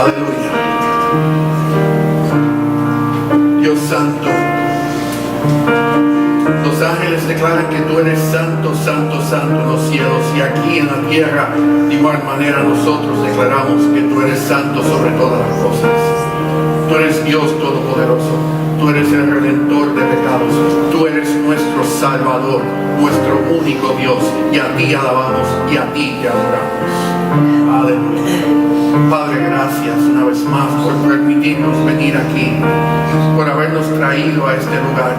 Aleluya. Dios santo, los ángeles declaran que tú eres santo, santo, santo en los cielos, y aquí en la tierra de igual manera nosotros declaramos que tú eres santo sobre todas las cosas. Tú eres Dios todopoderoso, tú eres el redentor de pecados, tú eres nuestro Salvador, nuestro único Dios, y a ti alabamos y a ti te adoramos. Aleluya. Padre, gracias una vez más por permitirnos venir aquí, por habernos traído a este lugar,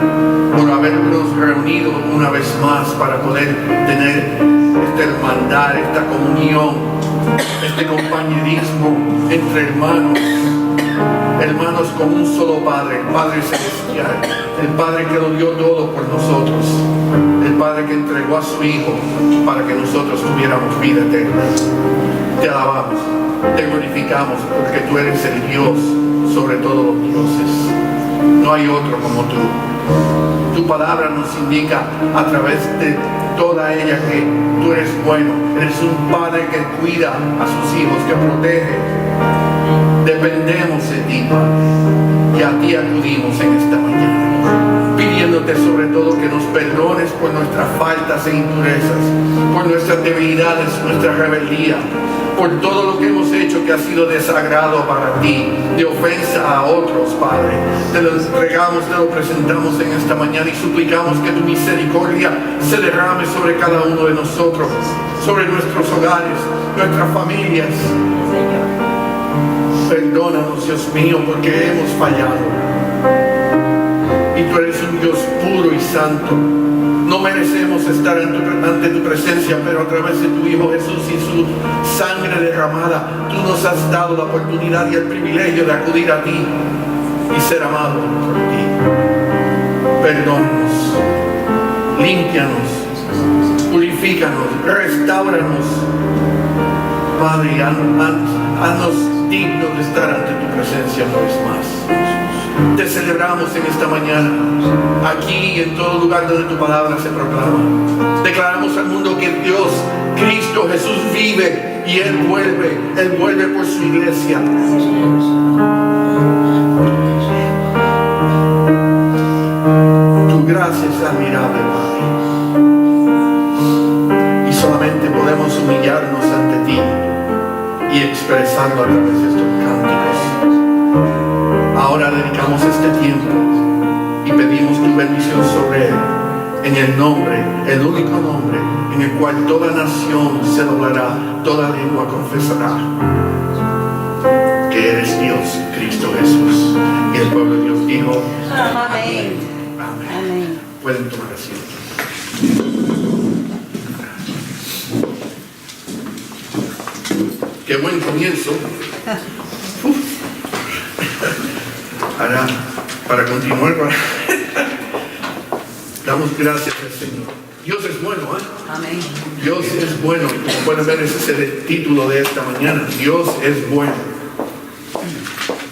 por habernos reunido una vez más para poder tener esta hermandad, esta comunión, este compañerismo entre hermanos con un solo Padre, el Padre Celestial, el Padre que lo dio todo por nosotros, el Padre que entregó a su Hijo para que nosotros tuviéramos vida eterna. Te alabamos, te glorificamos, porque tú eres el Dios sobre todos los dioses. No hay otro como tú. Tu palabra nos indica a través de toda ella que tú eres bueno. Eres un Padre que cuida a sus hijos, que protege. Dependemos de ti, Padre, y a ti acudimos en esta mañana, pidiéndote sobre todo que nos perdones por nuestras faltas e impurezas, por nuestras debilidades, nuestra rebeldía, por todo lo que hemos hecho que ha sido desagrado para ti, de ofensa a otros, Padre. Te lo entregamos, te lo presentamos en esta mañana y suplicamos que tu misericordia se derrame sobre cada uno de nosotros, sobre nuestros hogares, nuestras familias. Perdónanos, Dios mío, porque hemos fallado. Y tú eres un Dios puro y santo. No merecemos estar ante tu presencia, pero a través de tu Hijo Jesús y su sangre derramada, tú nos has dado la oportunidad y el privilegio de acudir a ti y ser amado por ti. Perdónanos, límpianos, purifícanos, restauranos. Padre, haznos dignos de estar ante tu presencia una vez más. Te celebramos en esta mañana, aquí y en todo lugar donde tu palabra se proclama. Declaramos al mundo que Dios, Cristo Jesús vive y Él vuelve por su iglesia. Tu gracia es admirable, Padre. Y solamente podemos humillarnos ante ti y expresarlo a través de estos cánticos. Ahora dedicamos este tiempo y pedimos tu bendición sobre él, en el nombre, el único nombre en el cual toda nación se doblará, toda lengua confesará que eres Dios, Cristo Jesús. Y el pueblo de Dios dijo: amén. Amén. Pueden tomar asiento. Qué buen comienzo. Ahora, para continuar, damos gracias al Señor. Dios es bueno, ¿eh? Amén. Dios es bueno. Como pueden ver, ese es el título de esta mañana. Dios es bueno.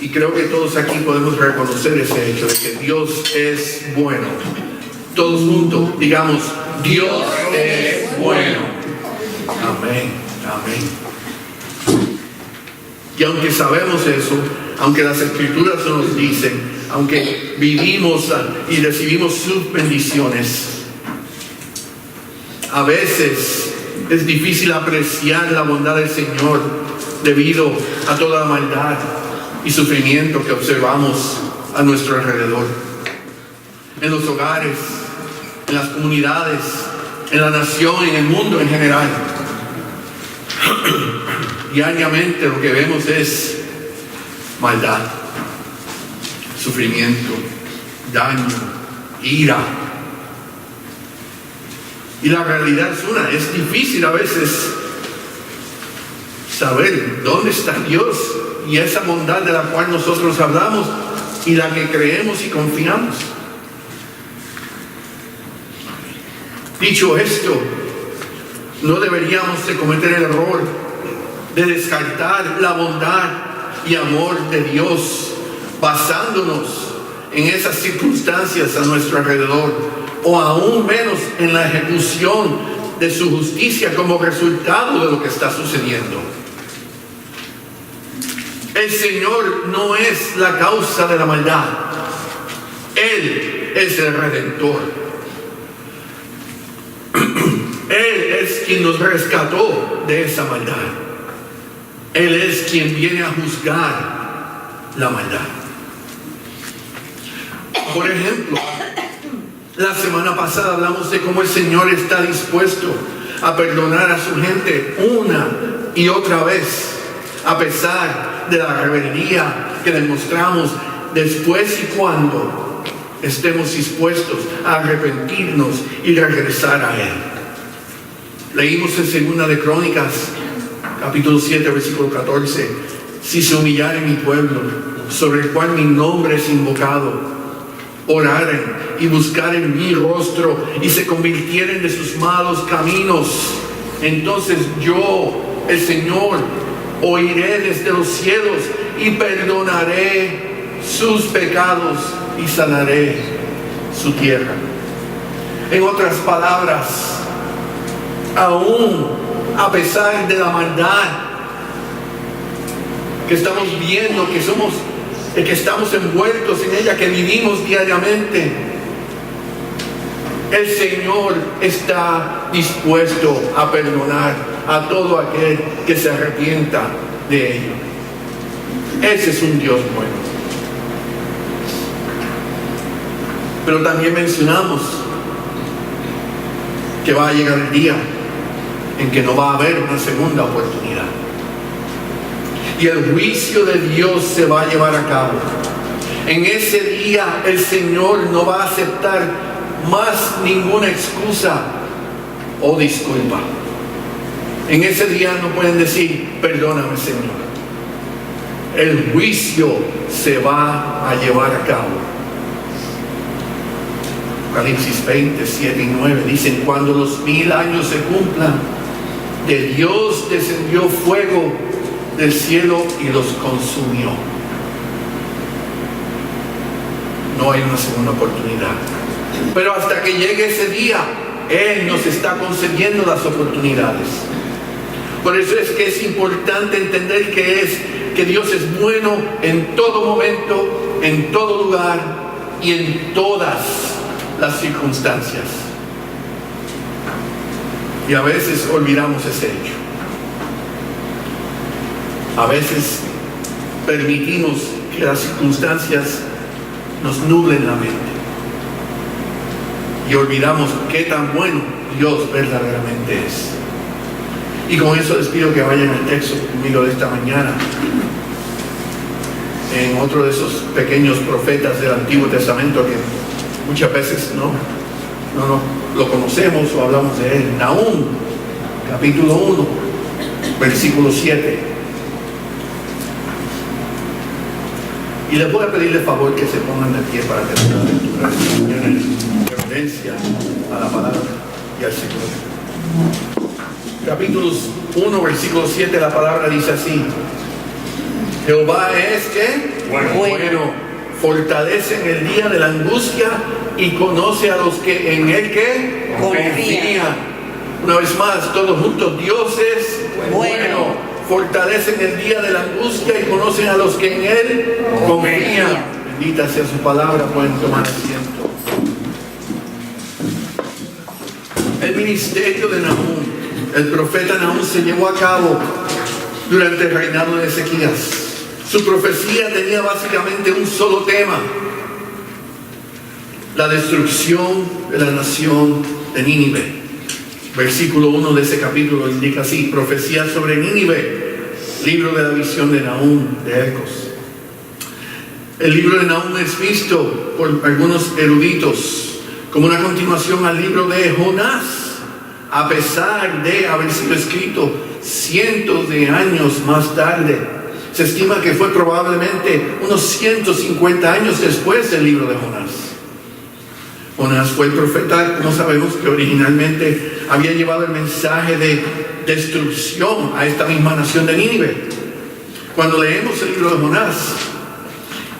Y creo que todos aquí podemos reconocer ese hecho de que Dios es bueno. Todos juntos digamos: Dios es bueno. Amén. Amén. Y aunque sabemos eso, aunque las Escrituras nos dicen, aunque vivimos y recibimos sus bendiciones, a veces es difícil apreciar la bondad del Señor debido a toda la maldad y sufrimiento que observamos a nuestro alrededor, en los hogares, en las comunidades, en la nación, en el mundo en general. Diariamente lo que vemos es maldad, sufrimiento, daño, ira. Y la realidad es difícil a veces saber dónde está Dios y esa bondad de la cual nosotros hablamos y la que creemos y confiamos. Dicho esto, no deberíamos de cometer el error de descartar la bondad y amor de Dios basándonos en esas circunstancias a nuestro alrededor, o aún menos en la ejecución de su justicia como resultado de lo que está sucediendo. El Señor no es la causa de la maldad. Él es el Redentor. Él es quien nos rescató de esa maldad. Él es quien viene a juzgar la maldad. Por ejemplo, la semana pasada hablamos de cómo el Señor está dispuesto a perdonar a su gente una y otra vez, a pesar de la rebeldía que demostramos, después y cuando estemos dispuestos a arrepentirnos y regresar a Él. Leímos en 2 de Crónicas, capítulo 7, versículo 14: si se humillare mi pueblo, sobre el cual mi nombre es invocado, oraren y buscaren mi rostro y se convirtieren de sus malos caminos, entonces yo, el Señor, oiré desde los cielos y perdonaré sus pecados y sanaré su tierra. En otras palabras, aún a pesar de la maldad que estamos viendo, que estamos envueltos en ella, que vivimos diariamente, el Señor está dispuesto a perdonar a todo aquel que se arrepienta de ello. Ese es un Dios bueno. Pero también mencionamos que va a llegar el día en que no va a haber una segunda oportunidad. Y el juicio de Dios se va a llevar a cabo. En ese día el Señor no va a aceptar más ninguna excusa o disculpa. En ese día no pueden decir: perdóname, Señor. El juicio se va a llevar a cabo. Apocalipsis 20, 7 y 9 dicen: cuando los 1000 años se cumplan, de Dios descendió fuego del cielo y los consumió. No hay una segunda oportunidad. Pero hasta que llegue ese día, Él nos está concediendo las oportunidades. Por eso es que es importante entender que Dios es bueno en todo momento, en todo lugar y en todas las circunstancias. Y a veces olvidamos ese hecho. A veces permitimos que las circunstancias nos nublen la mente y olvidamos qué tan bueno Dios verdaderamente es. Y con eso les pido que vayan al texto conmigo de esta mañana, en otro de esos pequeños profetas del Antiguo Testamento que muchas veces no lo conocemos o hablamos de él. Nahum, capítulo 1, versículo 7. Y les voy a pedirle favor que se pongan de pie para terminar la lectura de esta mañana en reverencia a la palabra y al Señor. Capítulos 1, versículo 7, la palabra dice así: Jehová es que bueno, fortalece en el día de la angustia y conoce a los que en él que confían. Una vez más, todos juntos: Dios es bueno. Fortalece en el día de la angustia y conocen a los que en Él confían. Bendita sea su palabra. Pueden tomar asiento. El ministerio de Nahum, el profeta Nahum, se llevó a cabo durante el reinado de Ezequías. Su profecía tenía básicamente un solo tema: la destrucción de la nación de Nínive. Versículo 1 de ese capítulo indica así: profecía sobre Nínive, libro de la visión de Nahum de Ecos. El libro de Nahum es visto por algunos eruditos como una continuación al libro de Jonás, a pesar de haber sido escrito cientos de años más tarde. Se estima que fue probablemente unos 150 años después del libro de Jonás. Jonás fue el profeta, como sabemos, que originalmente había llevado el mensaje de destrucción a esta misma nación de Nínive. Cuando leemos el libro de Jonás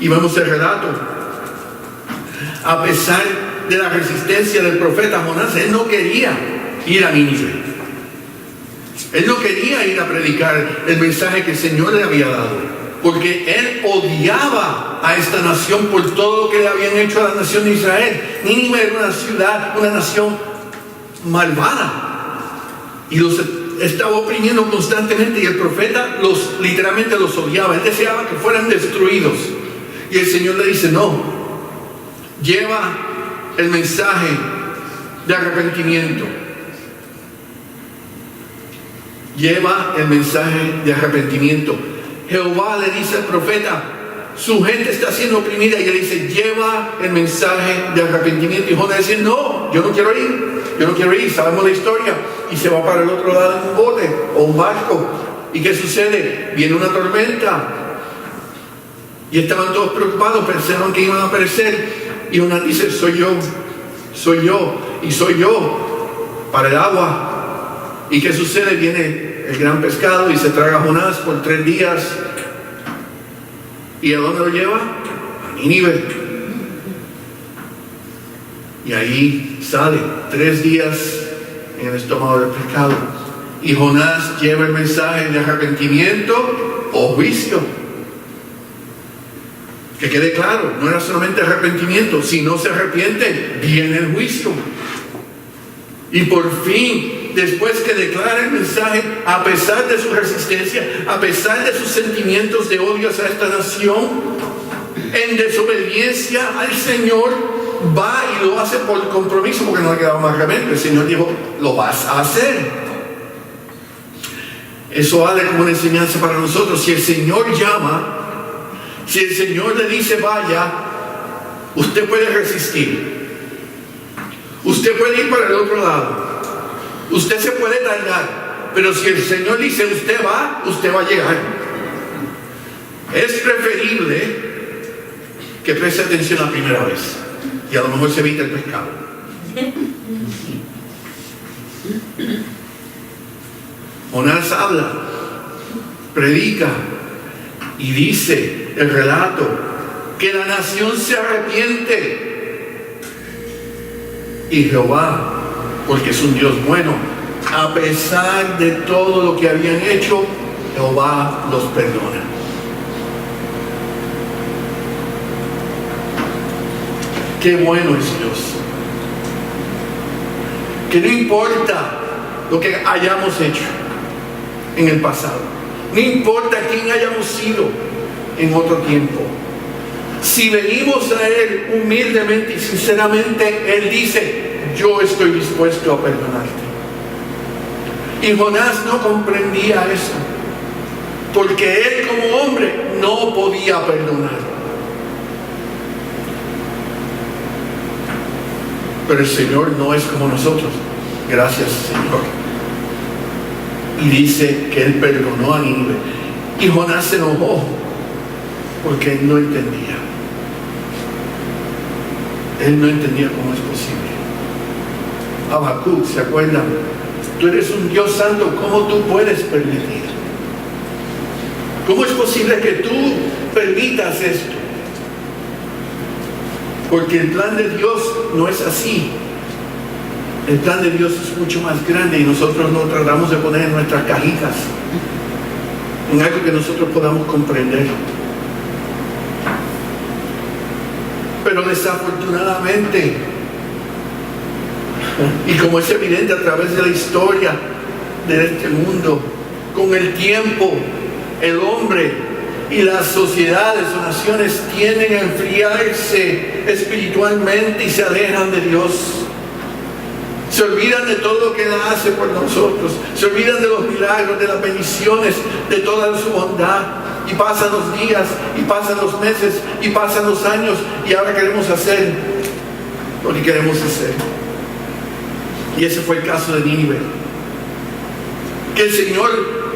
y vemos el relato, a pesar de la resistencia del profeta Jonás, él no quería ir a Nínive. Él no quería ir a predicar el mensaje que el Señor le había dado. porque él odiaba a esta nación por todo lo que le habían hecho a la nación de Israel. Nínive era una ciudad, una nación malvada, y los estaba oprimiendo constantemente, y el profeta literalmente los odiaba. Él deseaba que fueran destruidos, y el Señor le dice: no, lleva el mensaje de arrepentimiento. Lleva el mensaje de arrepentimiento. Jehová le dice al profeta: su gente está siendo oprimida, y él dice: lleva el mensaje de arrepentimiento. Y Jonás dice: no, yo no quiero ir, sabemos la historia. Y se va para el otro lado en un bote o un barco. ¿Y qué sucede? Viene una tormenta, y estaban todos preocupados, pensaron que iban a perecer. Y Jonás dice: soy yo, y soy yo para el agua. ¿Y qué sucede? Viene el gran pescado y se traga a Jonás por 3 días. ¿Y a dónde lo lleva? A Nínive. Y ahí sale 3 días en el estómago del pescado. Y Jonás lleva el mensaje de arrepentimiento o juicio. Que quede claro, no era solamente arrepentimiento. Si no se arrepiente, viene el juicio. Y por fin, después que declara el mensaje, a pesar de su resistencia, a pesar de sus sentimientos de odio hacia esta nación, en desobediencia al Señor, va y lo hace por compromiso, porque no le quedaba más remedio. El Señor dijo: lo vas a hacer. Eso vale como una enseñanza para nosotros. Si el Señor llama, si el Señor le dice vaya, usted puede resistir. Usted puede ir para el otro lado. Usted se puede tardar, pero si el Señor dice usted va a llegar. Es preferible que preste atención la primera vez, y a lo mejor se evita el pecado. Jonás habla, predica y dice el relato que la nación se arrepiente. Y Jehová, porque es un Dios bueno, a pesar de todo lo que habían hecho, Jehová los perdona. Qué bueno es Dios. Que no importa lo que hayamos hecho en el pasado, no importa quién hayamos sido en otro tiempo, si venimos a Él humildemente y sinceramente, Él dice: yo estoy dispuesto a perdonarte. Y Jonás no comprendía eso, porque él como hombre no podía perdonar. Pero el Señor no es como nosotros. Gracias, Señor. Y dice que Él perdonó a Nínive. Y Jonás se enojó porque él no entendía. Él no entendía cómo es posible. Habacuc, ¿se acuerdan? Tú eres un Dios santo, ¿cómo tú puedes permitir? ¿Cómo es posible que tú permitas esto? Porque el plan de Dios no es así. El plan de Dios es mucho más grande, y nosotros no tratamos de poner en nuestras cajitas, en algo que nosotros podamos comprender. Pero desafortunadamente, y como es evidente a través de la historia de este mundo, con el tiempo, el hombre y las sociedades o naciones tienden a enfriarse espiritualmente y se alejan de Dios. Se olvidan de todo lo que Él hace por nosotros, se olvidan de los milagros, de las bendiciones, de toda su bondad. Y pasan los días, y pasan los meses, y pasan los años, y ahora queremos hacer lo que queremos hacer. Y ese fue el caso de Nínive, que el Señor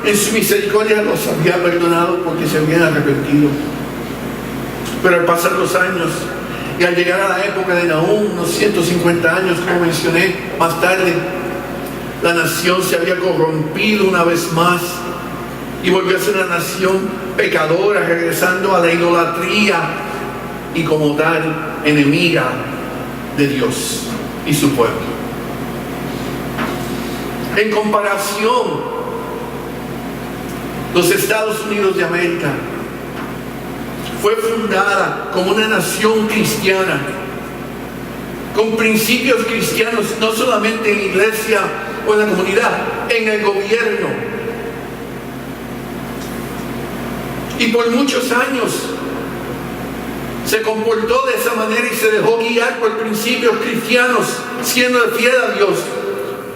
en su misericordia los había perdonado porque se habían arrepentido. Pero al pasar los años, y al llegar a la época de Nahum, unos 150 años, como mencioné más tarde, la nación se había corrompido una vez más y volvió a ser una nación pecadora, regresando a la idolatría y como tal enemiga de Dios y su pueblo. En comparación, los Estados Unidos de América fue fundada como una nación cristiana, con principios cristianos, no solamente en la iglesia o en la comunidad, en el gobierno. Y por muchos años se comportó de esa manera y se dejó guiar por principios cristianos, siendo fiel a Dios.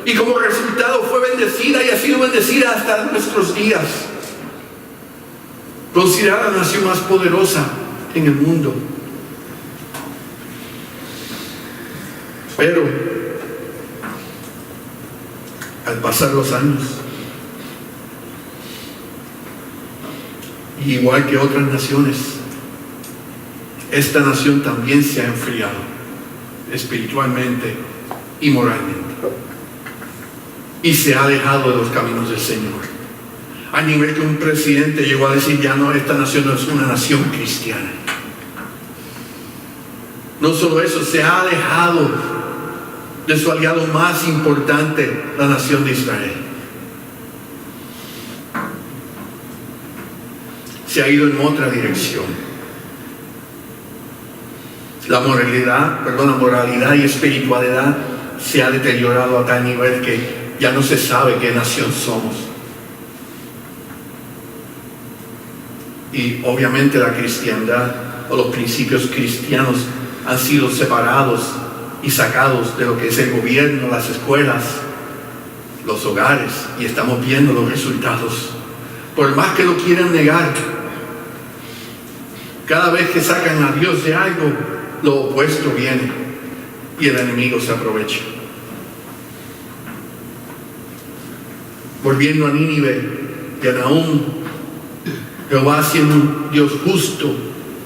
Y como resultado fue bendecida y ha sido bendecida hasta nuestros días. Considerada la nación más poderosa en el mundo. Pero al pasar los años, igual que otras naciones, esta nación también se ha enfriado espiritualmente y moralmente, y se ha alejado de los caminos del Señor, a nivel que un presidente llegó a decir: ya no, esta nación no es una nación cristiana. No solo eso, se ha alejado de su aliado más importante, la nación de Israel. Se ha ido en otra dirección. La moralidad y espiritualidad se ha deteriorado a tal nivel que ya no se sabe qué nación somos. Y obviamente la cristiandad o los principios cristianos han sido separados y sacados de lo que es el gobierno, las escuelas, los hogares, y estamos viendo los resultados. Por más que lo quieran negar, cada vez que sacan a Dios de algo, lo opuesto viene y el enemigo se aprovecha. Volviendo a Nínive y a Nahum, Jehová, siendo un Dios justo,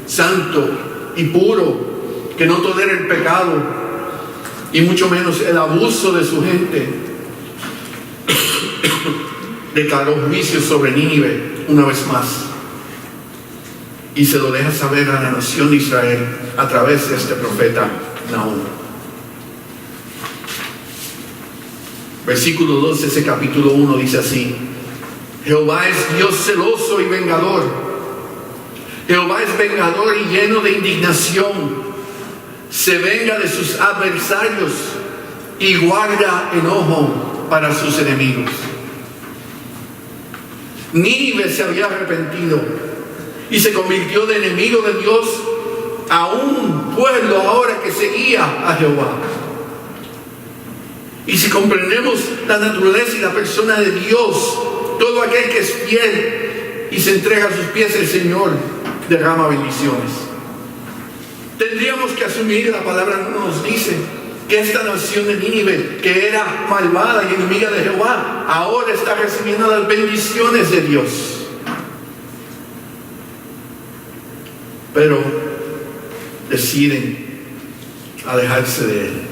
santo y puro, que no tolera el pecado y mucho menos el abuso de su gente, declaró juicio sobre Nínive una vez más, y se lo deja saber a la nación de Israel a través de este profeta Nahum. Versículo 12, ese capítulo 1 dice así: Jehová es Dios celoso y vengador. Jehová es vengador y lleno de indignación. Se venga de sus adversarios y guarda enojo para sus enemigos. Nínive se había arrepentido y se convirtió de enemigo de Dios a un pueblo ahora que seguía a Jehová. Y si comprendemos la naturaleza y la persona de Dios, todo aquel que es fiel y se entrega a sus pies, el Señor derrama bendiciones. Tendríamos que asumir, la palabra nos dice, que esta nación de Nínive, que era malvada y enemiga de Jehová, ahora está recibiendo las bendiciones de Dios. Pero deciden alejarse de Él.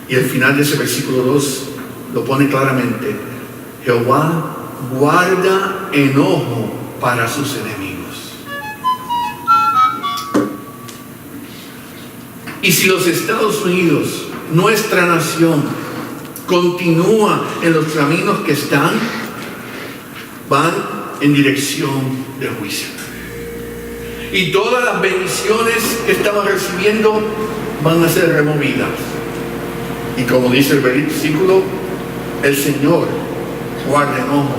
Y el final de ese versículo 2 lo pone claramente: Jehová guarda enojo para sus enemigos. Y si los Estados Unidos, nuestra nación, continúa en los caminos que están, van en dirección de juicio. Y todas las bendiciones que estaban recibiendo van a ser removidas. Y como dice el versículo, el Señor guarda enojo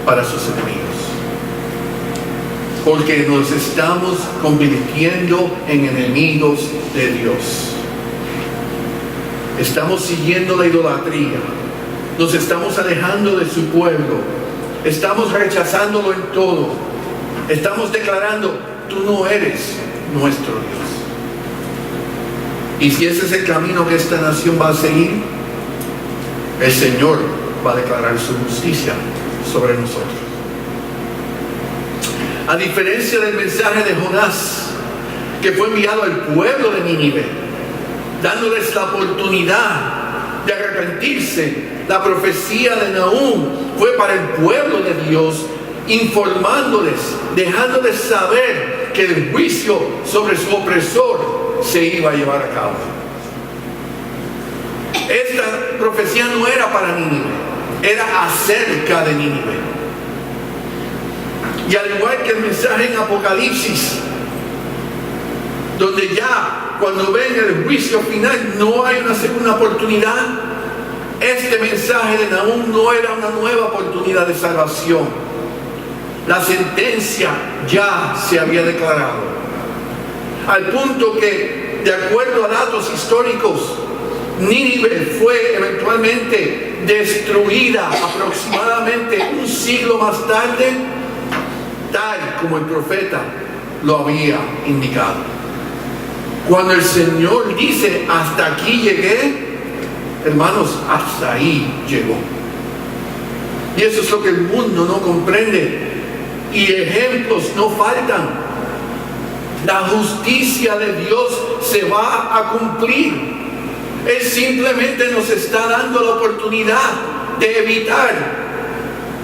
para sus enemigos. Porque nos estamos convirtiendo en enemigos de Dios. Estamos siguiendo la idolatría. Nos estamos alejando de su pueblo. Estamos rechazándolo en todo. Estamos declarando: tú no eres nuestro Dios. Y si ese es el camino que esta nación va a seguir, el Señor va a declarar su justicia sobre nosotros. A diferencia del mensaje de Jonás, que fue enviado al pueblo de Nínive, dándoles la oportunidad de arrepentirse, la profecía de Nahum fue para el pueblo de Dios, informándoles, dejándoles saber que el juicio sobre su opresor se iba a llevar a cabo. Esta profecía no era para Nínive, era acerca de Nínive. Y al igual que el mensaje en Apocalipsis, donde ya cuando venga el juicio final no hay una segunda oportunidad, este mensaje de Nahum no era una nueva oportunidad de salvación. La sentencia ya se había declarado, al punto que, de acuerdo a datos históricos, Nínive fue eventualmente destruida aproximadamente un siglo más tarde, tal como el profeta lo había indicado. Cuando el Señor dice, hasta aquí llegué, hermanos, hasta ahí llegó. Y eso es lo que el mundo no comprende. Y ejemplos no faltan. La justicia de Dios se va a cumplir. Él simplemente nos está dando la oportunidad de evitar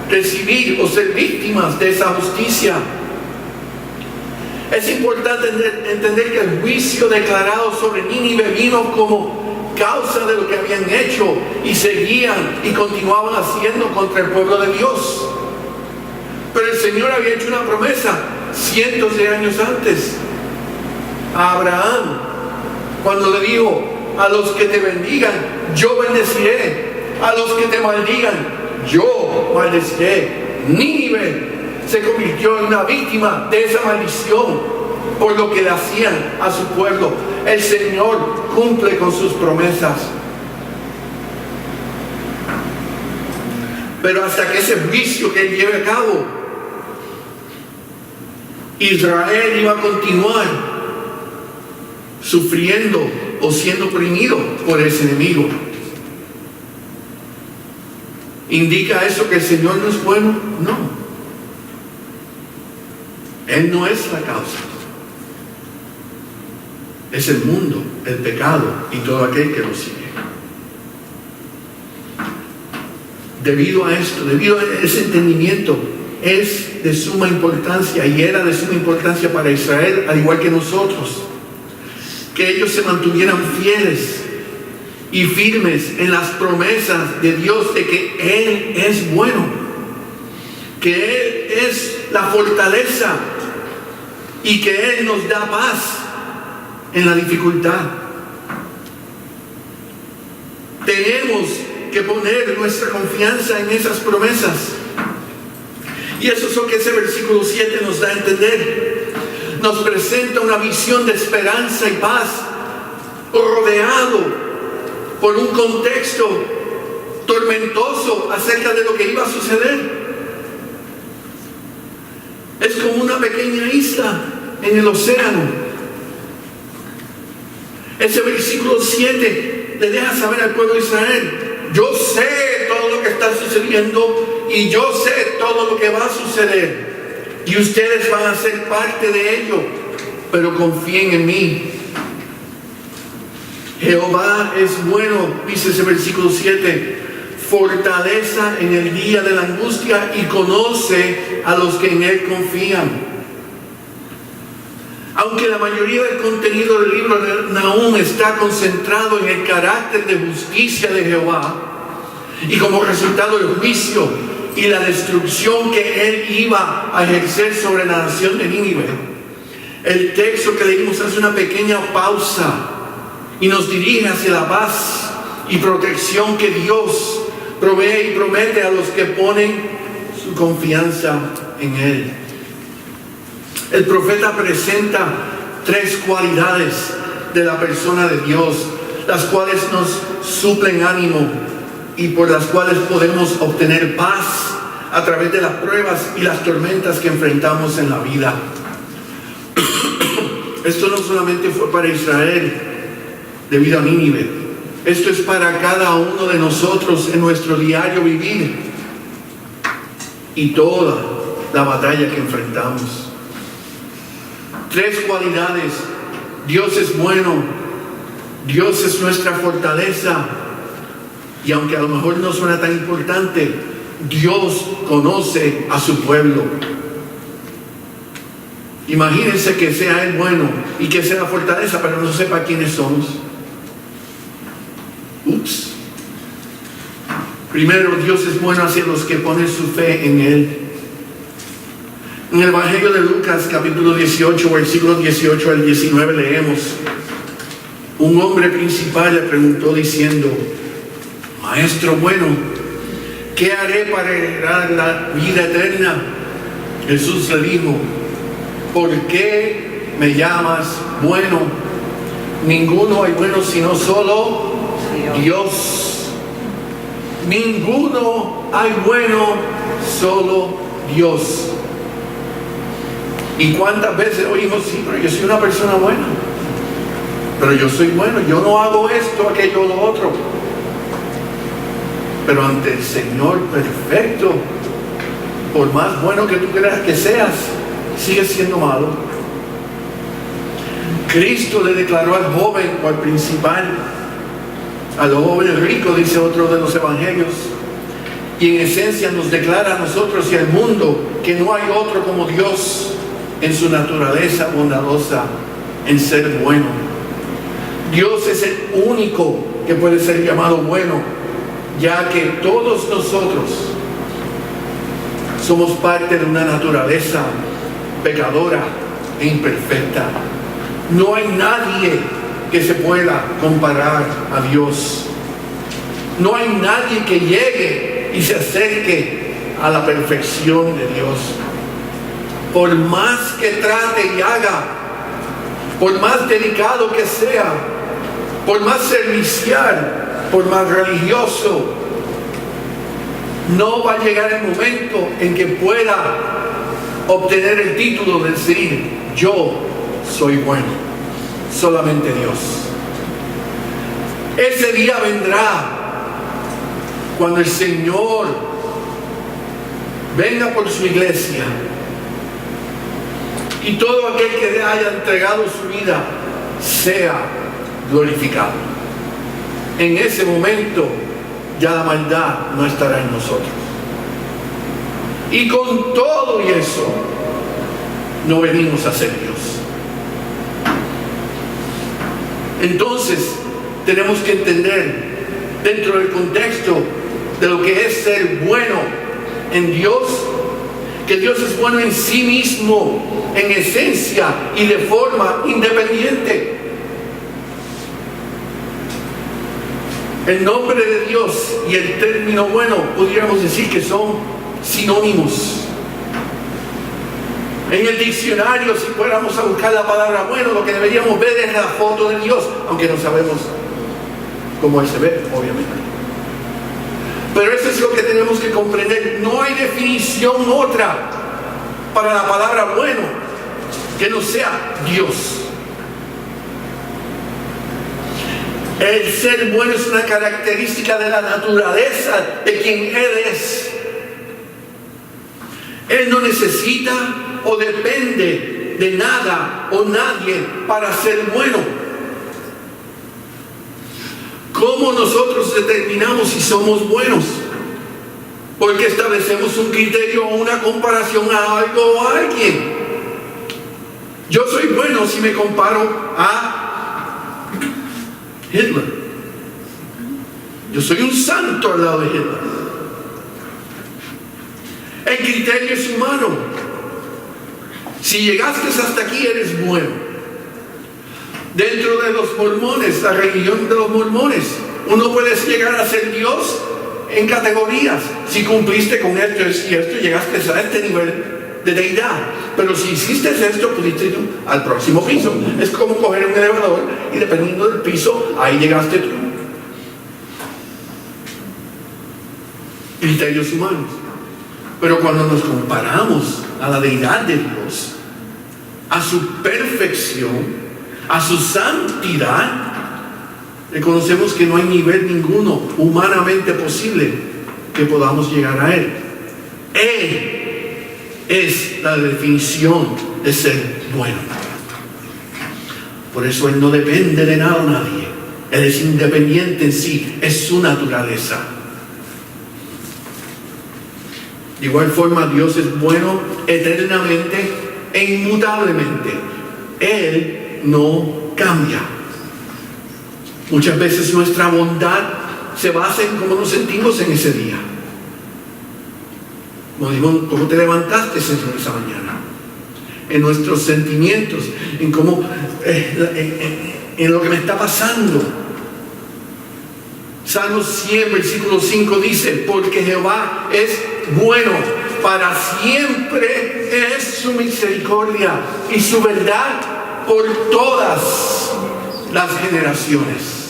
recibir o ser víctimas de esa justicia. Es importante entender que el juicio declarado sobre Nínive vino como causa de lo que habían hecho y seguían y continuaban haciendo contra el pueblo de Dios. Pero el Señor había hecho una promesa cientos de años antes a Abraham, cuando le dijo: a los que te bendigan, yo bendeciré; a los que te maldigan, yo maldeciré. Nínive se convirtió en una víctima de esa maldición por lo que le hacían a su pueblo. El Señor cumple con sus promesas. Pero hasta que ese juicio que Él lleve a cabo, Israel iba a continuar sufriendo o siendo oprimido por ese enemigo. ¿Indica eso que el Señor no es bueno? No. Él no es la causa. Es el mundo, el pecado y todo aquel que lo sigue. Debido a esto, debido a ese entendimiento, es de suma importancia, y era de suma importancia para Israel, al igual que nosotros, que ellos se mantuvieran fieles y firmes en las promesas de Dios de que Él es bueno, que Él es la fortaleza y que Él nos da paz en la dificultad. Tenemos que poner nuestra confianza en esas promesas. Y eso es lo que ese versículo 7 nos da a entender. Nos presenta una visión de esperanza y paz, rodeado por un contexto tormentoso acerca de lo que iba a suceder. Es como una pequeña isla en el océano. Ese versículo 7 le deja saber al pueblo de Israel: yo sé todo lo que está sucediendo y yo sé todo lo que va a suceder, y ustedes van a ser parte de ello, pero confíen en mí. Jehová es bueno, dice ese versículo 7, fortaleza en el día de la angustia, y conoce a los que en Él confían. Aunque la mayoría del contenido del libro de Nahum está concentrado en el carácter de justicia de Jehová, y como resultado el juicio y la destrucción que Él iba a ejercer sobre la nación de Nínive, el texto que leímos hace una pequeña pausa y nos dirige hacia la paz y protección que Dios provee y promete a los que ponen su confianza en Él. El profeta presenta 3 cualidades de la persona de Dios, las cuales nos suplen ánimo y por las cuales podemos obtener paz a través de las pruebas y las tormentas que enfrentamos en la vida. Esto no solamente fue para Israel debido a Nínive, esto es para cada uno de nosotros en nuestro diario vivir y toda la batalla que enfrentamos. 3 cualidades: Dios es bueno, Dios es nuestra fortaleza, y aunque a lo mejor no suena tan importante, Dios conoce a su pueblo. Imagínense que sea Él bueno y que sea la fortaleza, pero no sepa quiénes somos. Ups. Primero, Dios es bueno hacia los que ponen su fe en Él. En el Evangelio de Lucas, capítulo 18, versículos 18 al 19, leemos: un hombre principal le preguntó diciendo: Maestro bueno, ¿qué haré para heredar la vida eterna? Jesús le dijo: ¿por qué me llamas bueno? Ninguno hay bueno sino solo Dios. Ninguno hay bueno, solo Dios. ¿Y cuántas veces oímos: sí, pero yo soy una persona buena, pero yo soy bueno, yo no hago esto, aquello o lo otro? Pero ante el Señor perfecto, por más bueno que tú creas que seas, sigues siendo malo. Cristo le declaró al joven o al principal, a los jóvenes ricos, dice otro de los evangelios, y en esencia nos declara a nosotros y al mundo que no hay otro como Dios en su naturaleza bondadosa, en ser bueno. Dios es el único que puede ser llamado bueno, ya que todos nosotros somos parte de una naturaleza pecadora e imperfecta. No hay nadie que se pueda comparar a Dios. No hay nadie que llegue y se acerque a la perfección de Dios. Por más que trate y haga, por más dedicado que sea, por más servicial, por más religioso, no va a llegar el momento en que pueda obtener el título de decir: yo soy bueno. Solamente Dios. Ese día vendrá cuando el Señor venga por su iglesia y todo aquel que haya entregado su vida sea glorificado. En ese momento ya la maldad no estará en nosotros. Y con todo y eso, no venimos a ser Dios. Entonces, tenemos que entender, dentro del contexto de lo que es ser bueno en Dios, que Dios es bueno en sí mismo, en esencia y de forma independiente. El nombre de Dios y el término bueno, pudiéramos decir que son sinónimos. En el diccionario, si fuéramos a buscar la palabra bueno, lo que deberíamos ver es la foto de Dios, aunque no sabemos cómo Él se ve, obviamente. Pero eso es lo que tenemos que comprender. No hay definición otra para la palabra bueno que no sea Dios. El ser bueno es una característica de la naturaleza de quien Él es. Él no necesita o depende de nada o nadie para ser bueno. ¿Cómo nosotros determinamos si somos buenos? Porque establecemos un criterio o una comparación a algo o a alguien. Yo soy bueno si me comparo a Hitler. Yo soy un santo al lado de Hitler. El criterio es humano. Si llegaste hasta aquí, eres bueno. Dentro de los mormones, la religión de los mormones, uno puede llegar a ser Dios en categorías. Si cumpliste con esto y esto, llegaste a este nivel de deidad. Pero si hiciste esto, pudiste ir al próximo piso. Es como coger un elevador y dependiendo del piso, ahí llegaste tú. Criterios humanos. Pero cuando nos comparamos a la deidad de Dios, a su perfección, a su santidad, reconocemos que no hay nivel ninguno humanamente posible que podamos llegar a Él. Él es la definición de ser bueno. Por eso Él no depende de nada o nadie. Él es independiente en sí, es su naturaleza. De igual forma, Dios es bueno eternamente e inmutablemente. Él no cambia. Muchas veces nuestra bondad se basa en cómo nos sentimos en ese día. cómo te levantaste en esa mañana, en nuestros sentimientos, en cómo, en lo que me está pasando. Salmo 100, versículo 5 dice: porque Jehová es bueno, para siempre es su misericordia y su verdad por todas las generaciones.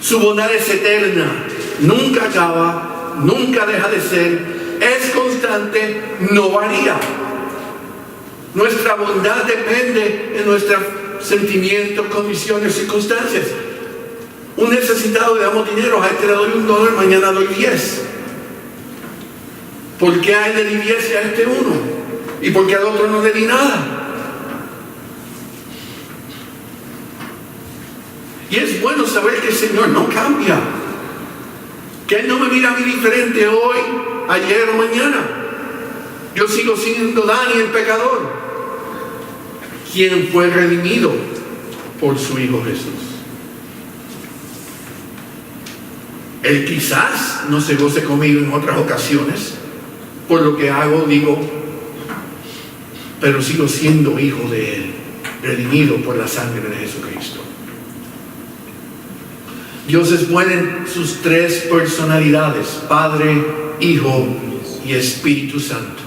Su bondad es eterna, nunca acaba, nunca deja de ser, es constante, no varía. Nuestra bondad depende de nuestros sentimientos, condiciones, circunstancias. Un necesitado le damos dinero, a este le doy $1, mañana doy 10. ¿Por qué a él le di 10 y a este 1? ¿Y por qué al otro no le di nada? Y es bueno saber que el Señor no cambia, que Él no me mira a mí diferente hoy, ayer o mañana. Yo sigo siendo Dani el pecador, quien fue redimido por su Hijo Jesús. Él quizás no se goce conmigo en otras ocasiones por lo que hago, digo, pero sigo siendo hijo de Él, redimido por la sangre de Jesucristo. Dios es bueno en sus 3 personalidades: Padre, Hijo y Espíritu Santo.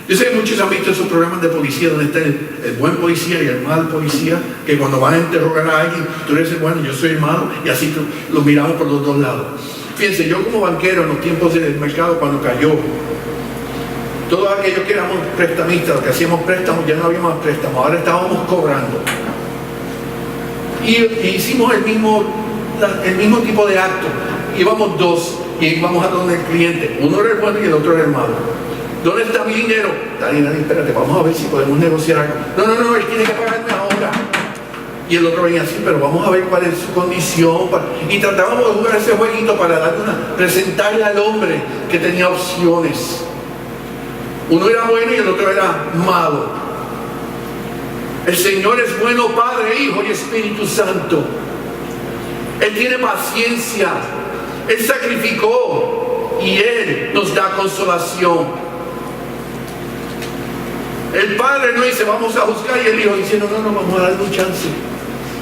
Yo sé que muchos han visto esos programas de policía donde está el buen policía y el mal policía, que cuando van a interrogar a alguien, tú eres el bueno, yo soy el malo, y así lo miramos por los dos lados. Fíjense, yo como banquero en los tiempos del mercado, cuando cayó, todos aquellos que éramos prestamistas, los que hacíamos préstamos, ya no había más préstamos, ahora estábamos cobrando. Y hicimos el mismo tipo de acto. Íbamos 2 y íbamos a donde el cliente. Uno era el bueno y el otro era el malo. ¿Dónde está mi dinero? Dani, espérate, vamos a ver si podemos negociar algo. No, él tiene que pagarme ahora. Y el otro venía así, pero vamos a ver cuál es su condición. Y tratábamos de jugar ese jueguito para presentarle al hombre que tenía opciones. Uno era bueno y el otro era malo. El Señor es bueno, Padre, Hijo y Espíritu Santo. Él tiene paciencia. Él sacrificó y Él nos da consolación. El Padre no dice vamos a juzgar, y el Hijo dice no, vamos a darle un chance.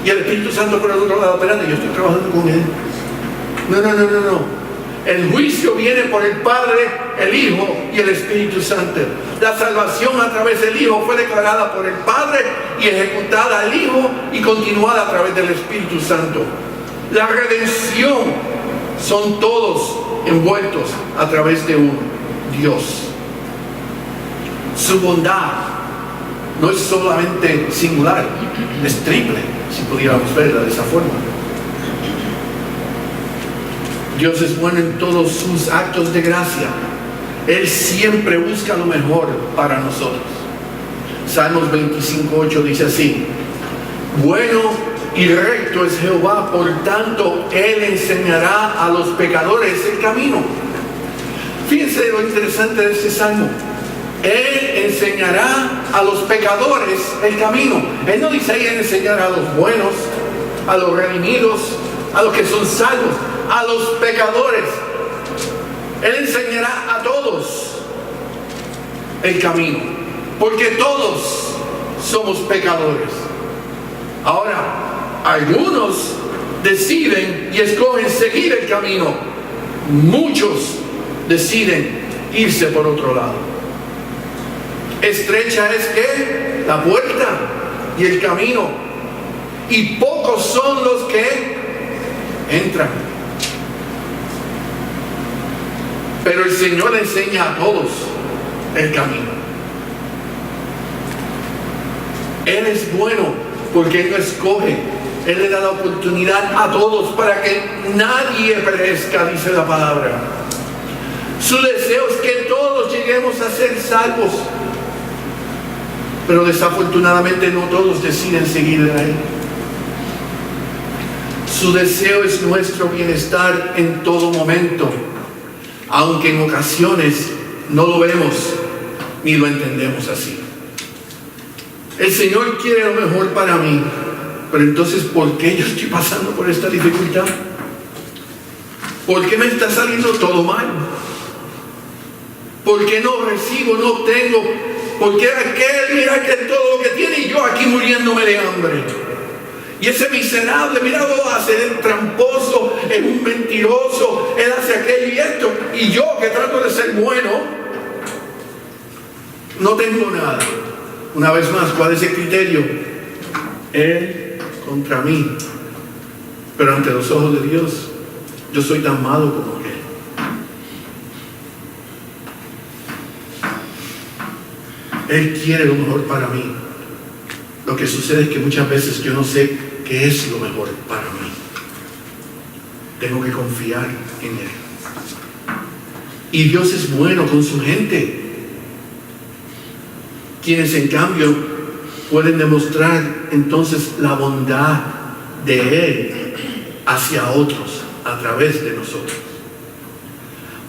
Y el Espíritu Santo por el otro lado: espérate, yo estoy trabajando con Él. No. El juicio viene por el Padre, el Hijo y el Espíritu Santo. La salvación a través del Hijo fue declarada por el Padre y ejecutada al Hijo y continuada a través del Espíritu Santo. La redención son todos envueltos a través de un Dios. Su bondad no es solamente singular, es triple, si pudiéramos verla de esa forma. Dios es bueno en todos sus actos de gracia. Él siempre busca lo mejor para nosotros. Salmos 25:8 dice así: bueno y recto es Jehová, por tanto Él enseñará a los pecadores el camino. Fíjense lo interesante de este salmo. Él enseñará a los pecadores el camino. Él no dice ahí enseñará a los buenos, a los redimidos, a los que son salvos, a los pecadores. Él enseñará a todos el camino, porque todos somos pecadores. Ahora, algunos deciden y escogen seguir el camino. Muchos deciden irse por otro lado. Estrecha es que la puerta y el camino, y pocos son los que entran. Pero el Señor enseña a todos el camino. Él es bueno porque Él no escoge. Él le da la oportunidad a todos para que nadie perezca, dice la palabra. Su deseo es que todos lleguemos a ser salvos. Pero desafortunadamente no todos deciden seguirle a Él. Su deseo es nuestro bienestar en todo momento, aunque en ocasiones no lo vemos ni lo entendemos así. El Señor quiere lo mejor para mí, pero entonces ¿por qué yo estoy pasando por esta dificultad? ¿Por qué me está saliendo todo mal? ¿Por qué no recibo, no obtengo? Porque aquel, mira que todo lo que tiene y yo aquí muriéndome de hambre. Y ese miserable, mira lo hace, el tramposo, es un mentiroso, él hace aquello y esto. Y yo que trato de ser bueno, no tengo nada. Una vez más, ¿cuál es el criterio? Él contra mí. Pero ante los ojos de Dios, yo soy tan malo como él. Él quiere lo mejor para mí. Lo que sucede es que muchas veces yo no sé qué es lo mejor para mí. Tengo que confiar en Él. Y Dios es bueno con su gente, quienes en cambio pueden demostrar entonces la bondad de Él hacia otros a través de nosotros.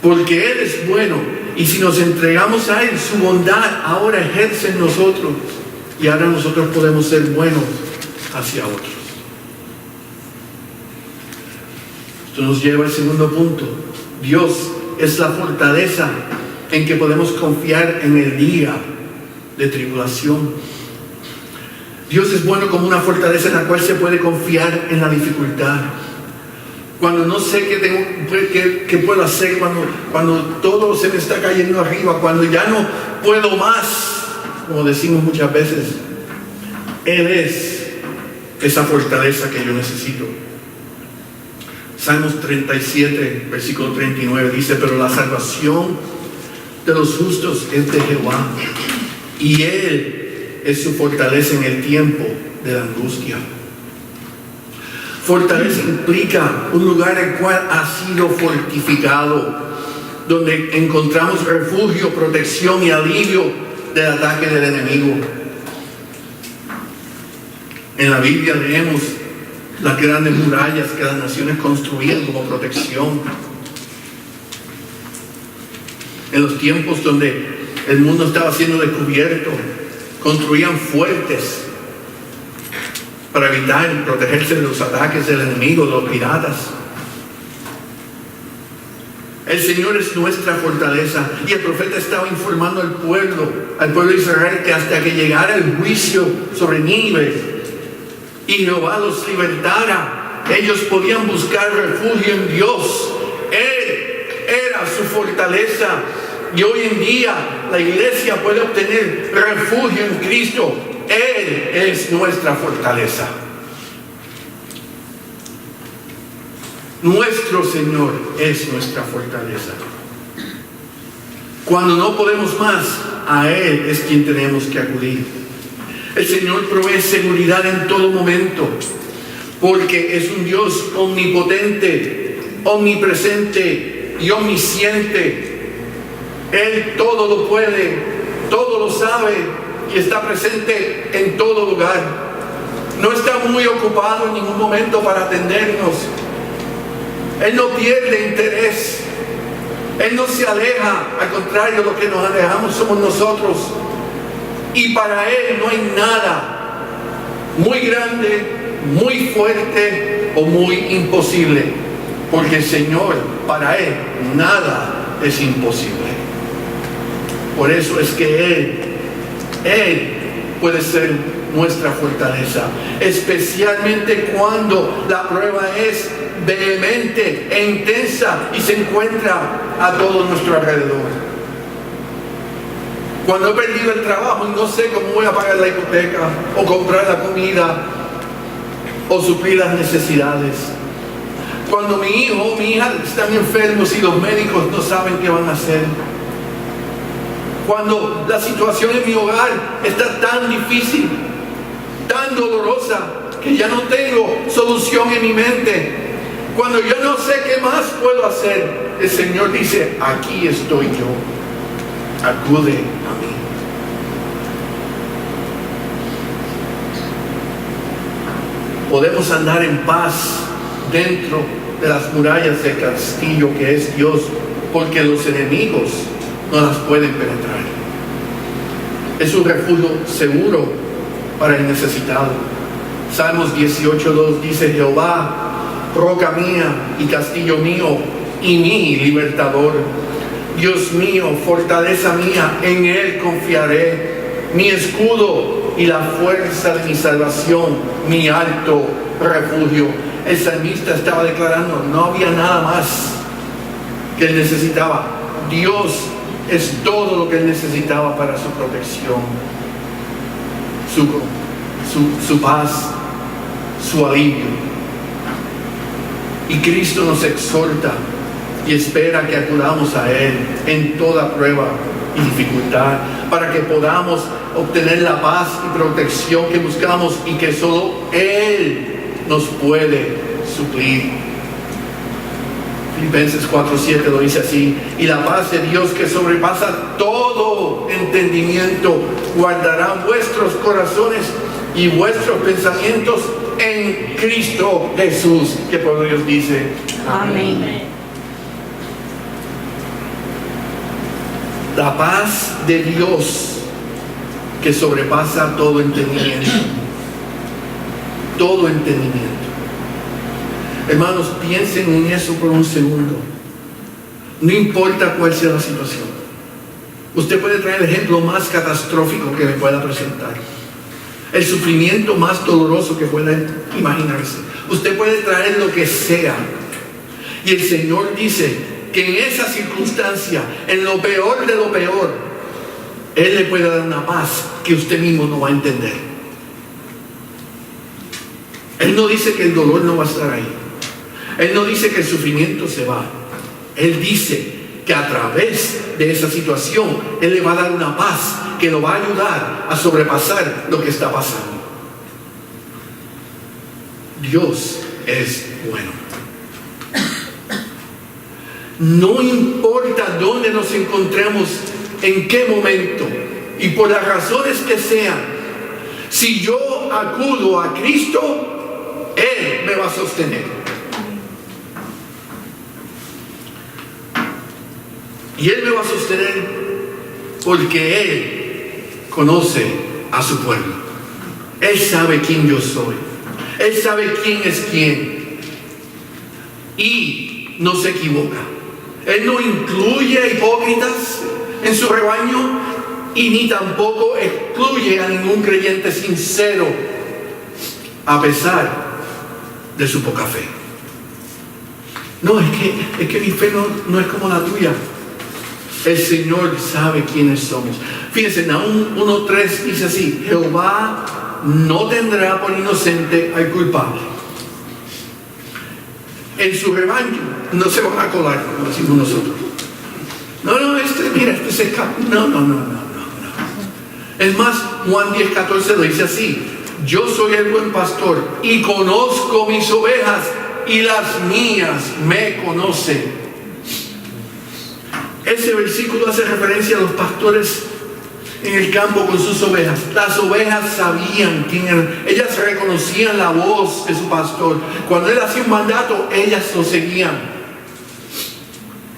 Porque Él es bueno, y si nos entregamos a Él, su bondad ahora ejerce en nosotros, y ahora nosotros podemos ser buenos hacia otros. Esto nos lleva al segundo punto. Dios es la fortaleza en que podemos confiar en el día de tribulación. Dios es bueno como una fortaleza en la cual se puede confiar en la dificultad. Cuando no sé qué puedo hacer, cuando todo se me está cayendo arriba, cuando ya no puedo más, como decimos muchas veces, Él es esa fortaleza que yo necesito. Salmos 37, versículo 39 dice: pero la salvación de los justos es de Jehová, y Él es su fortaleza en el tiempo de la angustia. Fortaleza implica un lugar el cual ha sido fortificado, donde encontramos refugio, protección y alivio del ataque del enemigo. En la Biblia leemos las grandes murallas que las naciones construían como protección. En los tiempos donde el mundo estaba siendo descubierto, construían fuertes para evitar y protegerse de los ataques del enemigo, de los piratas. El Señor es nuestra fortaleza, y el profeta estaba informando al pueblo de Israel, que hasta que llegara el juicio sobre Nínive y Jehová los libertara, ellos podían buscar refugio en Dios. Él era su fortaleza, y hoy en día la iglesia puede obtener refugio en Cristo. Él es nuestra fortaleza. Nuestro Señor es nuestra fortaleza. Cuando no podemos más, a Él es quien tenemos que acudir. El Señor provee seguridad en todo momento, porque es un Dios omnipotente, omnipresente y omnisciente. Él todo lo puede, todo lo sabe, y está presente en todo lugar. No está muy ocupado en ningún momento para atendernos. Él no pierde interés. Él no se aleja. Al contrario, lo que nos alejamos somos nosotros. Y para Él no hay nada muy grande, muy fuerte o muy imposible. Porque el Señor, para Él, nada es imposible. Por eso es que Él puede ser nuestra fortaleza, especialmente cuando la prueba es vehemente e intensa y se encuentra a todo nuestro alrededor. Cuando he perdido el trabajo y no sé cómo voy a pagar la hipoteca, o comprar la comida, o suplir las necesidades. Cuando mi hijo o mi hija están enfermos y los médicos no saben qué van a hacer. Cuando la situación en mi hogar está tan difícil, tan dolorosa, que ya no tengo solución en mi mente. Cuando yo no sé qué más puedo hacer, el Señor dice: aquí estoy yo, acude a mí. Podemos andar en paz dentro de las murallas del castillo que es Dios, porque los enemigos no las pueden penetrar. Es un refugio seguro para el necesitado. Salmos 18:2 dice: Jehová, roca mía y castillo mío y mi libertador, Dios mío, fortaleza mía, en Él confiaré, mi escudo y la fuerza de mi salvación, mi alto refugio. El salmista estaba declarando, no había nada más que él necesitaba. Dios es todo lo que él necesitaba para su protección, su paz, su alivio. Y Cristo nos exhorta y espera que acudamos a Él en toda prueba y dificultad, para que podamos obtener la paz y protección que buscamos y que solo Él nos puede suplir. Filipenses 4:7 lo dice así: y la paz de Dios, que sobrepasa todo entendimiento, guardará vuestros corazones y vuestros pensamientos en Cristo Jesús, que por Dios dice amén. La paz de Dios que sobrepasa todo entendimiento. Todo entendimiento. Hermanos, piensen en eso por un segundo. No importa cuál sea la situación. Usted puede traer el ejemplo más catastrófico que me pueda presentar. El sufrimiento más doloroso que pueda imaginarse. Usted puede traer lo que sea. Y el Señor dice que en esa circunstancia, en lo peor de lo peor, Él le puede dar una paz que usted mismo no va a entender. Él no dice que el dolor no va a estar ahí. Él no dice que el sufrimiento se va. Él dice que a través de esa situación, Él le va a dar una paz que lo va a ayudar a sobrepasar lo que está pasando. Dios es bueno. No importa dónde nos encontremos, en qué momento y por las razones que sean, si yo acudo a Cristo, Él me va a sostener. Y Él me va a sostener porque Él conoce a su pueblo. Él sabe quién yo soy. Él sabe quién es quién. Y no se equivoca. Él no incluye hipócritas en su rebaño y ni tampoco excluye a ningún creyente sincero a pesar de su poca fe. No, es que mi fe no es como la tuya. El Señor sabe quiénes somos. Fíjense, Nahum 1:3 dice así: Jehová no tendrá por inocente al culpable. En su rebaño no se van a colar, como decimos nosotros. No, este se escapa. No. Es más, Juan 10:14 lo dice así: yo soy el buen pastor y conozco mis ovejas y las mías me conocen. Ese versículo hace referencia a los pastores en el campo con sus ovejas. Las ovejas sabían quién eran. Ellas reconocían la voz de su pastor. Cuando él hacía un mandato, ellas lo seguían.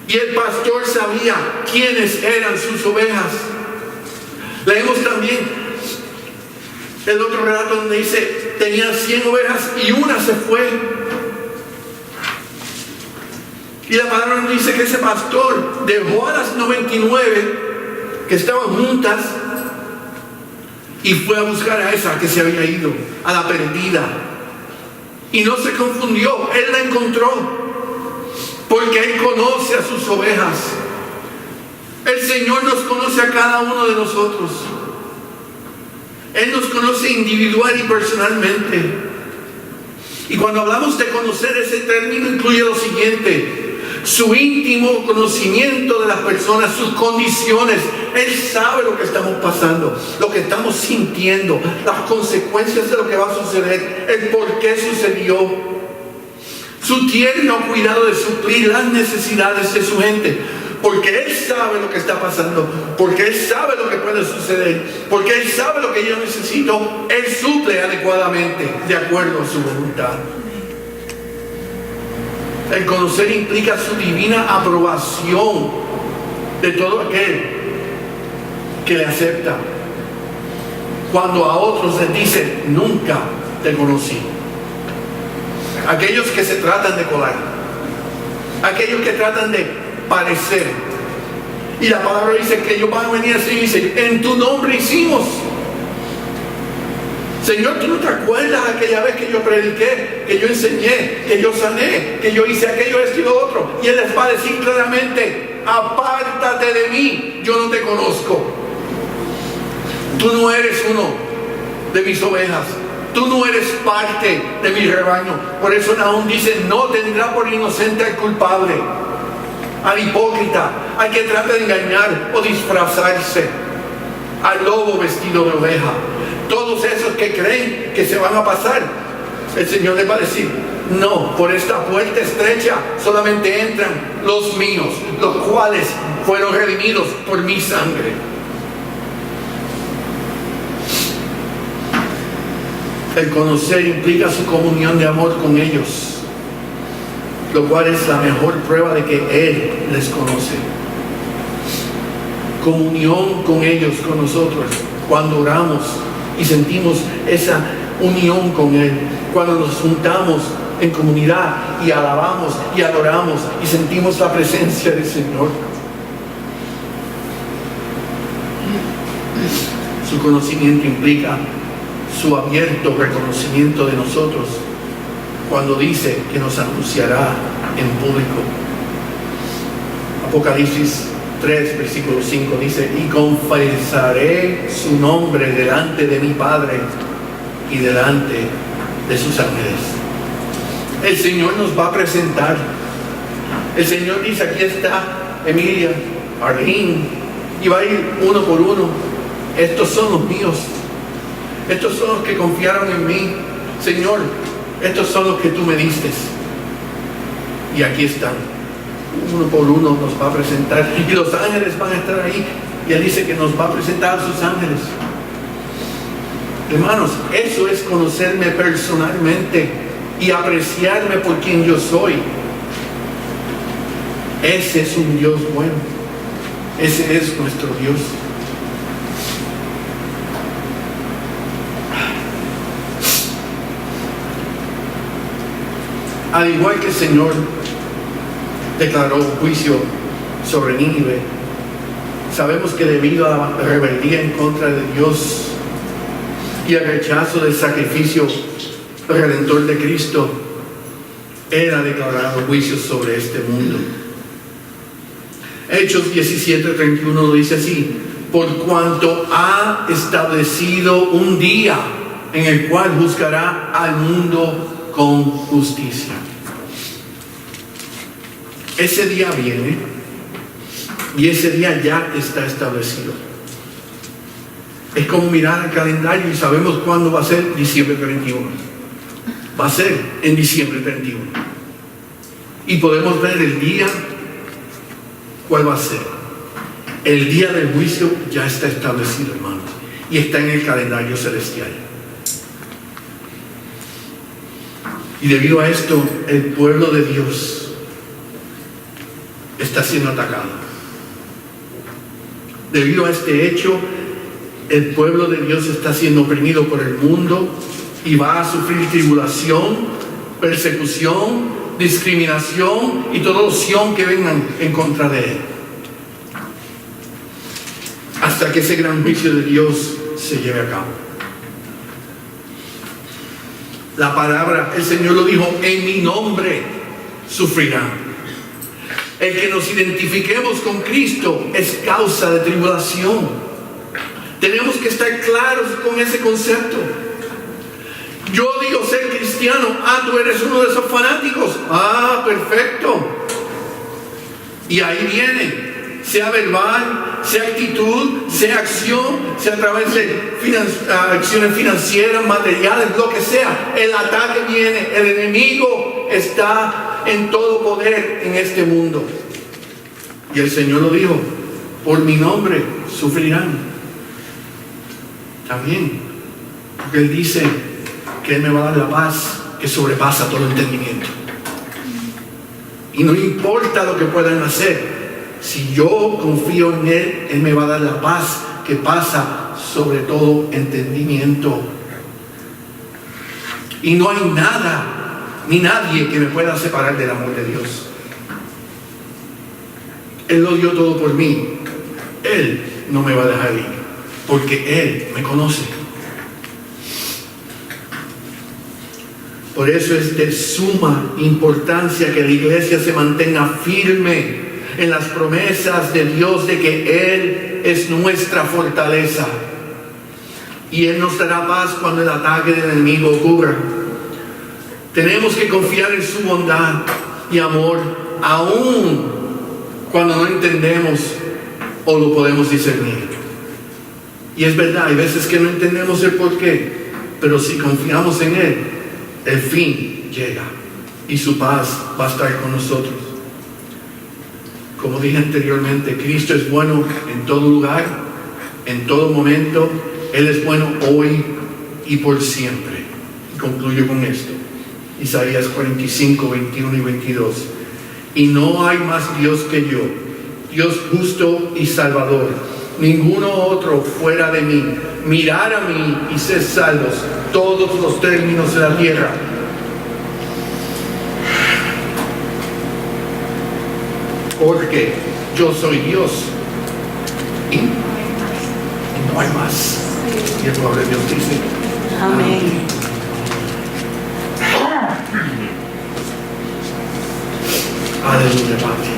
Y el pastor sabía quiénes eran sus ovejas. Leemos también el otro relato donde dice: tenían 100 ovejas y una se fue. Y la palabra nos dice que ese pastor dejó a las 99 que estaban juntas y fue a buscar a esa que se había ido, a la perdida. Y no se confundió, Él la encontró, porque Él conoce a sus ovejas. El Señor nos conoce a cada uno de nosotros. Él nos conoce individual y personalmente. Y cuando hablamos de conocer, ese término incluye lo siguiente: su íntimo conocimiento de las personas, sus condiciones. Él sabe lo que estamos pasando, lo que estamos sintiendo, las consecuencias de lo que va a suceder, el por qué sucedió. Su tierno cuidado de suplir las necesidades de su gente, porque Él sabe lo que está pasando, porque Él sabe lo que puede suceder, porque Él sabe lo que yo necesito. Él suple adecuadamente de acuerdo a su voluntad. El conocer implica su divina aprobación de todo aquel que le acepta. Cuando a otros les dice: nunca te conocí. Aquellos que se tratan de colar, aquellos que tratan de parecer, Y la palabra dice que ellos van a venir así y dicen, en tu nombre hicimos. Señor, ¿tú no te acuerdas aquella vez que yo prediqué, que yo enseñé, que yo sané, que yo hice aquello, esto y lo otro? Y Él les va a decir claramente, apártate de mí, yo no te conozco. Tú no eres uno de mis ovejas. Tú no eres parte de mi rebaño. Por eso Nahum dice, no tendrá por inocente al culpable, al hipócrita, al que trata de engañar o disfrazarse, al lobo vestido de oveja. Todos esos que creen que se van a pasar, el Señor les va a decir, no, por esta puerta estrecha solamente entran los míos, los cuales fueron redimidos por mi sangre. El conocer implica su comunión de amor con ellos, lo cual es la mejor prueba de que Él les conoce. Comunión con ellos, con nosotros, cuando oramos y sentimos esa unión con Él, cuando nos juntamos en comunidad y alabamos y adoramos y sentimos la presencia del Señor. Su conocimiento implica su abierto reconocimiento de nosotros cuando dice que nos anunciará en público. Apocalipsis 3, versículo 5 dice, y confesaré su nombre delante de mi Padre y delante de sus ángeles. El Señor nos va a presentar. El Señor dice, aquí está Emilia, Arlene, y va a ir uno por uno. Estos son los míos. Estos son los que confiaron en mí. Señor, estos son los que tú me diste. Y aquí están. Uno por uno nos va a presentar. Y los ángeles van a estar ahí. Y Él dice que nos va a presentar a sus ángeles. Hermanos, eso es conocerme personalmente y apreciarme por quien yo soy. Ese es un Dios bueno. Ese es nuestro Dios. Al igual que el Señor declaró juicio sobre Nínive, sabemos que debido a la rebeldía en contra de Dios y al rechazo del sacrificio redentor de Cristo, Él ha declarado juicios sobre este mundo. Hechos 17:31 lo dice así: por cuanto ha establecido un día en el cual juzgará al mundo con justicia. Ese día viene y ese día ya está establecido. Es como mirar el calendario y sabemos cuándo va a ser. Diciembre 31. Va a ser en diciembre 31. Y podemos ver el día. ¿Cuál va a ser? El día del juicio ya está establecido, hermanos, y está en el calendario celestial. Y debido a esto, el pueblo de Dios está siendo atacado. Debido a este hecho, el pueblo de Dios está siendo oprimido por el mundo y va a sufrir tribulación, persecución, discriminación y toda opción que vengan en contra de él, hasta que ese gran juicio de Dios se lleve a cabo. La palabra, el Señor lo dijo, en mi nombre sufrirán. El que nos identifiquemos con Cristo es causa de tribulación. Tenemos que estar claros con ese concepto. Yo digo ser cristiano. Tú eres uno de esos fanáticos. Perfecto. Y ahí viene, sea verbal, sea actitud, sea acción, sea a través de acciones financieras, materiales, lo que sea. El ataque viene, el enemigo está en todo poder en este mundo. Y el Señor lo dijo: por mi nombre sufrirán. También, porque Él dice que Él me va a dar la paz que sobrepasa todo entendimiento. Y no importa lo que puedan hacer, si yo confío en Él, Él me va a dar la paz que pasa sobre todo entendimiento. Y no hay nada ni nadie que me pueda separar del amor de Dios. Él lo dio todo por mí. Él no me va a dejar ir, porque Él me conoce. Por eso es de suma importancia que la iglesia se mantenga firme en las promesas de Dios de que Él es nuestra fortaleza. Y Él nos dará paz cuando el ataque del enemigo ocurra. Tenemos que confiar en su bondad y amor, aún cuando no entendemos o lo podemos discernir. Y es verdad, hay veces que no entendemos el porqué, pero si confiamos en Él, el fin llega y su paz va a estar con nosotros. Como dije anteriormente, Cristo es bueno en todo lugar, en todo momento. Él es bueno hoy y por siempre. Y concluyo con esto. Isaías 45, 21 y 22. Y no hay más Dios que yo, Dios justo y salvador, ninguno otro fuera de mí. Mirad a mí y sed salvos todos los términos de la tierra. Porque yo soy Dios y no hay más. Y el pueblo de Dios dice amén. Aleluya, Padre.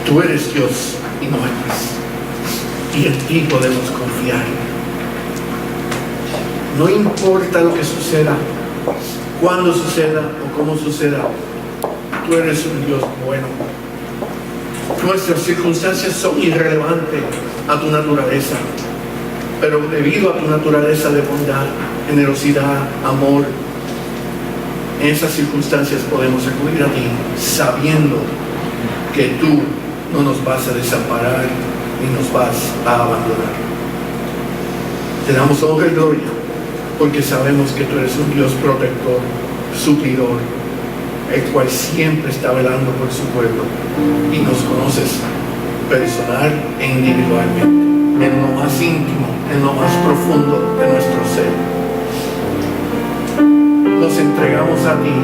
Tú eres Dios y no hay más. Y en ti podemos confiar. No importa lo que suceda, cuándo suceda o cómo suceda, tú eres un Dios bueno. Nuestras circunstancias son irrelevantes a tu naturaleza, pero debido a tu naturaleza de bondad, generosidad, amor, en esas circunstancias podemos acudir a ti, sabiendo que tú no nos vas a desamparar ni nos vas a abandonar. Te damos honra y gloria, porque sabemos que tú eres un Dios protector, suplidor, el cual siempre está velando por su pueblo y nos conoces personal e individualmente, en lo más íntimo, en lo más profundo de nuestro ser. Nos entregamos a ti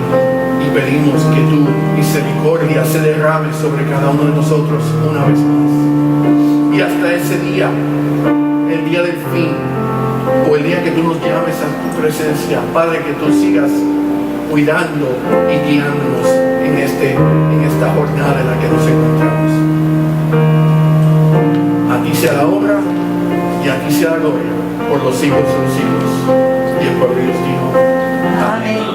y pedimos que tu misericordia se derrame sobre cada uno de nosotros una vez más. Y hasta ese día, el día del fin, o el día que tú nos llames a tu presencia, Padre, que tú sigas cuidando y guiándonos en esta jornada en la que nos encontramos. A ti sea la obra y a ti sea la gloria por los siglos de los siglos. Y el pueblo de Dios dijo amén.